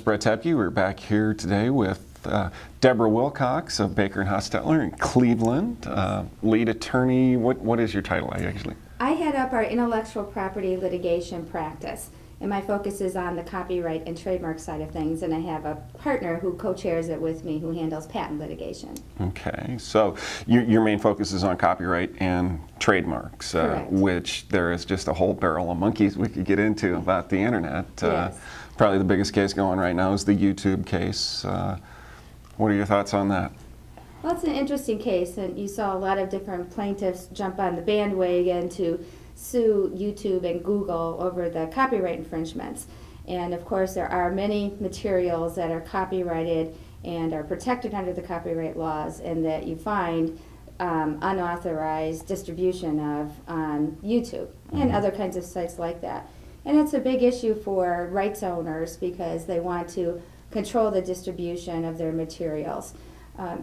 is Brett Tabke. We're back here today with Deborah Wilcox of Baker & Hostetler in Cleveland, lead attorney. What is your title actually? I head up our intellectual property litigation practice, and my focus is on the copyright and trademark side of things, and I have a partner who co-chairs it with me who handles patent litigation. Okay, so your main focus is on copyright and trademarks, which there is just a whole barrel of monkeys we could get into about the internet. Yes. Probably the biggest case going right now is the YouTube case. What are your thoughts on that? Well, it's an interesting case, and you saw a lot of different plaintiffs jump on the bandwagon to sue YouTube and Google over the copyright infringements. And of course, there are many materials that are copyrighted and are protected under the copyright laws, and that you find unauthorized distribution of on YouTube and other kinds of sites like that. And it's a big issue for rights owners because they want to control the distribution of their materials.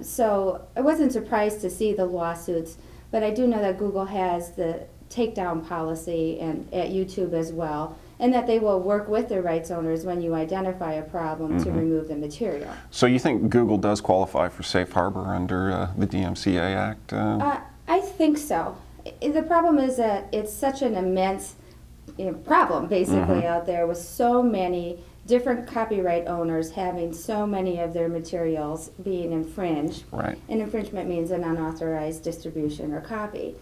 So I wasn't surprised to see the lawsuits, but I do know that Google has the takedown policy and at YouTube as well, and that they will work with the rights owners when you identify a problem to remove the material. So you think Google does qualify for safe harbor under the DMCA Act? I think so. The problem is that it's such an immense problem basically out there with so many different copyright owners having so many of their materials being infringed. Right. And infringement means an unauthorized distribution or copy.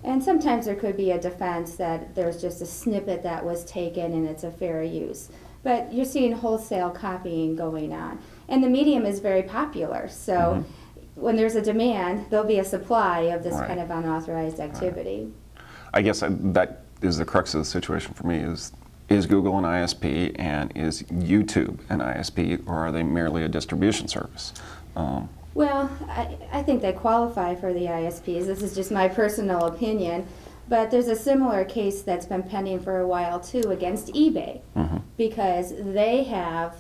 And sometimes there could be a defense that there's just a snippet that was taken and it's a fair use. But you're seeing wholesale copying going on. And the medium is very popular, so when there's a demand, there'll be a supply of this kind of unauthorized activity. I guess that is the crux of the situation for me is Google an ISP and is YouTube an ISP, or are they merely a distribution service? Well, I think they qualify for the ISPs. This is just my personal opinion. But there's a similar case that's been pending for a while too against eBay, because they have,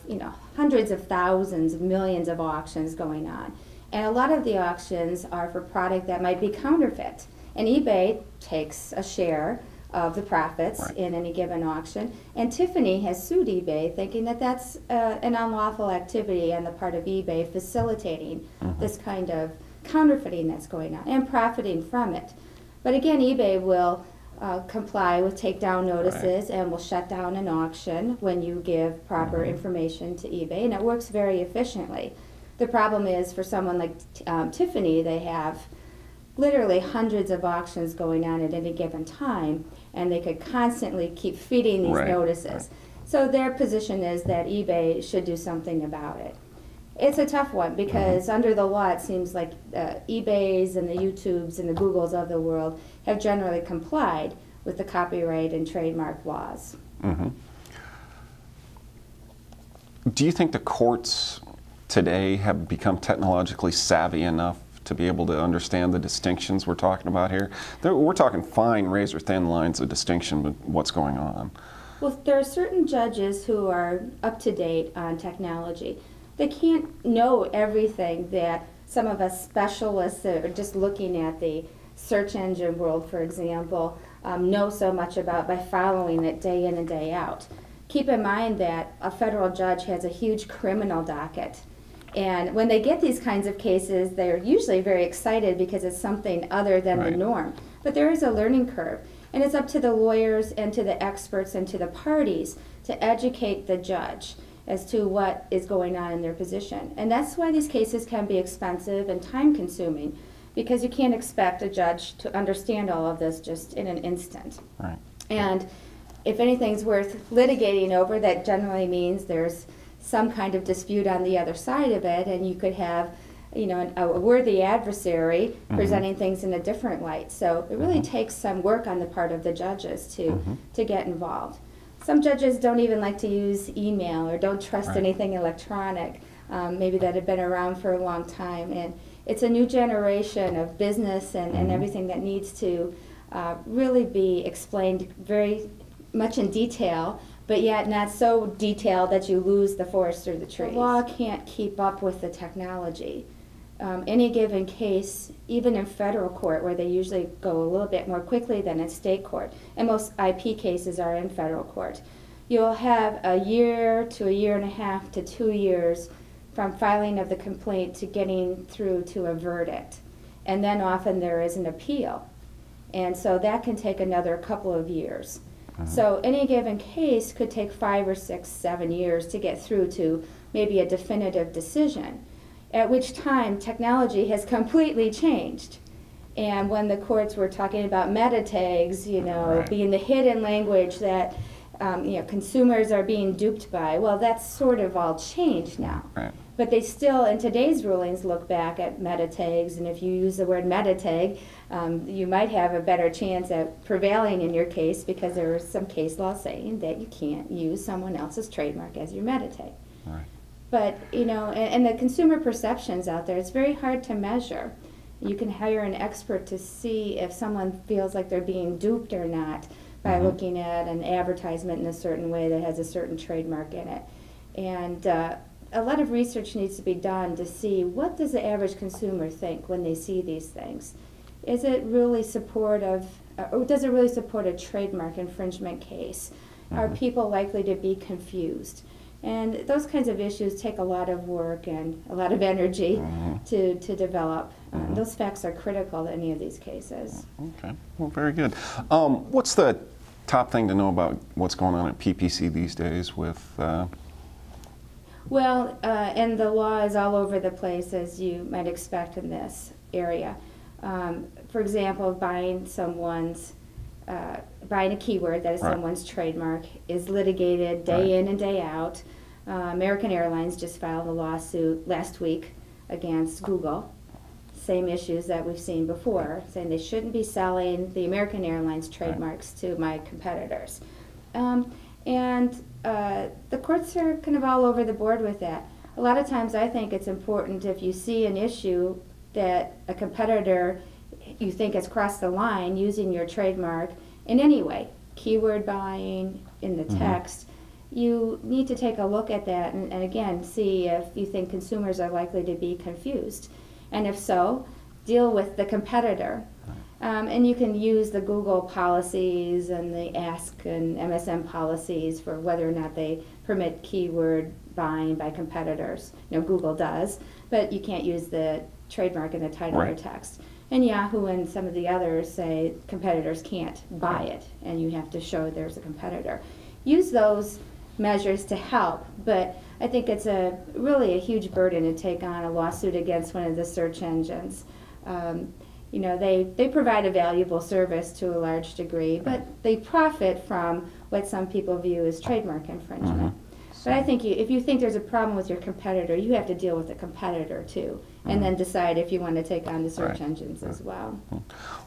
hundreds of thousands, millions of auctions going on. And a lot of the auctions are for product that might be counterfeit. And eBay takes a share of the profits in any given auction. And Tiffany has sued eBay thinking that that's an unlawful activity on the part of eBay facilitating this kind of counterfeiting that's going on and profiting from it. But again, eBay will comply with takedown notices and will shut down an auction when you give proper information to eBay, and it works very efficiently. The problem is for someone like Tiffany, they have literally hundreds of auctions going on at any given time, and they could constantly keep feeding these notices. So their position is that eBay should do something about it. It's a tough one because under the law it seems like eBays and the YouTubes and the Googles of the world have generally complied with the copyright and trademark laws. Do you think the courts today have become technologically savvy enough to be able to understand the distinctions we're talking about here? We're talking fine, razor-thin lines of distinction with what's going on. Well, there are certain judges who are up to date on technology. They can't know everything that some of us specialists that are just looking at the search engine world, for example, know so much about by following it day in and day out. Keep in mind that a federal judge has a huge criminal docket. And when they get these kinds of cases, they're usually very excited because it's something other than the norm. But there is a learning curve. And it's up to the lawyers and to the experts and to the parties to educate the judge as to what is going on in their position. And that's why these cases can be expensive and time-consuming, because you can't expect a judge to understand all of this just in an instant. And if anything's worth litigating over, that generally means there's some kind of dispute on the other side of it, and you could have a worthy adversary presenting things in a different light. So it really takes some work on the part of the judges to get involved. Some judges don't even like to use email or don't trust anything electronic, maybe that had been around for a long time. And it's a new generation of business and everything that needs to really be explained very much in detail, but yet not so detailed that you lose the forest through the trees. The law can't keep up with the technology. Any given case, even in federal court, where they usually go a little bit more quickly than in state court, and most IP cases are in federal court, you'll have a year to a year and a half to 2 years from filing of the complaint to getting through to a verdict. And then often there is an appeal. And so that can take another couple of years. So any given case could take 5 or 6, 7 years to get through to maybe a definitive decision, at which time technology has completely changed. And when the courts were talking about meta tags, you know, Right. being the hidden language that you know, consumers are being duped by, well, that's sort of all changed now. Right. But they still, in today's rulings, look back at meta tags, and if you use the word meta tag, you might have a better chance at prevailing in your case, because there is some case law saying that you can't use someone else's trademark as your meta tag. Right. But, you know, and the consumer perceptions out there, it's very hard to measure. You can hire an expert to see if someone feels like they're being duped or not by looking at an advertisement in a certain way that has a certain trademark in it. And a lot of research needs to be done to see, what does the average consumer think when they see these things? Is it really supportive, or does it really support a trademark infringement case? Are people likely to be confused? And those kinds of issues take a lot of work and a lot of energy to develop. Those facts are critical to any of these cases. Okay, well, very good. What's the top thing to know about what's going on at PPC these days with Well, and the law is all over the place, as you might expect in this area. For example, buying a keyword that is someone's trademark is litigated day in and day out. American Airlines just filed a lawsuit last week against Google. Same issues that we've seen before, saying they shouldn't be selling the American Airlines trademarks to my competitors. The courts are kind of all over the board with that. A lot of times I think it's important, if you see an issue that a competitor you think has crossed the line using your trademark in any way, keyword buying, in the text, you need to take a look at that and again see if you think consumers are likely to be confused. And if so, deal with the competitor. And you can use the Google policies and the ASK and MSM policies for whether or not they permit keyword buying by competitors. You know, Google does, but you can't use the trademark in the title or text. And Yahoo and some of the others say competitors can't buy it, and you have to show there's a competitor. Use those measures to help, but I think it's really a huge burden to take on a lawsuit against one of the search engines. You know, they provide a valuable service to a large degree, but they profit from what some people view as trademark infringement. But I think if you think there's a problem with your competitor, you have to deal with the competitor too, and then decide if you want to take on the search engines as well.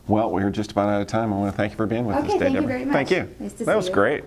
Well, we're just about out of time. I want to thank you for being with us today, thank you Deborah. very much. Thank you. Nice to see you. That was great.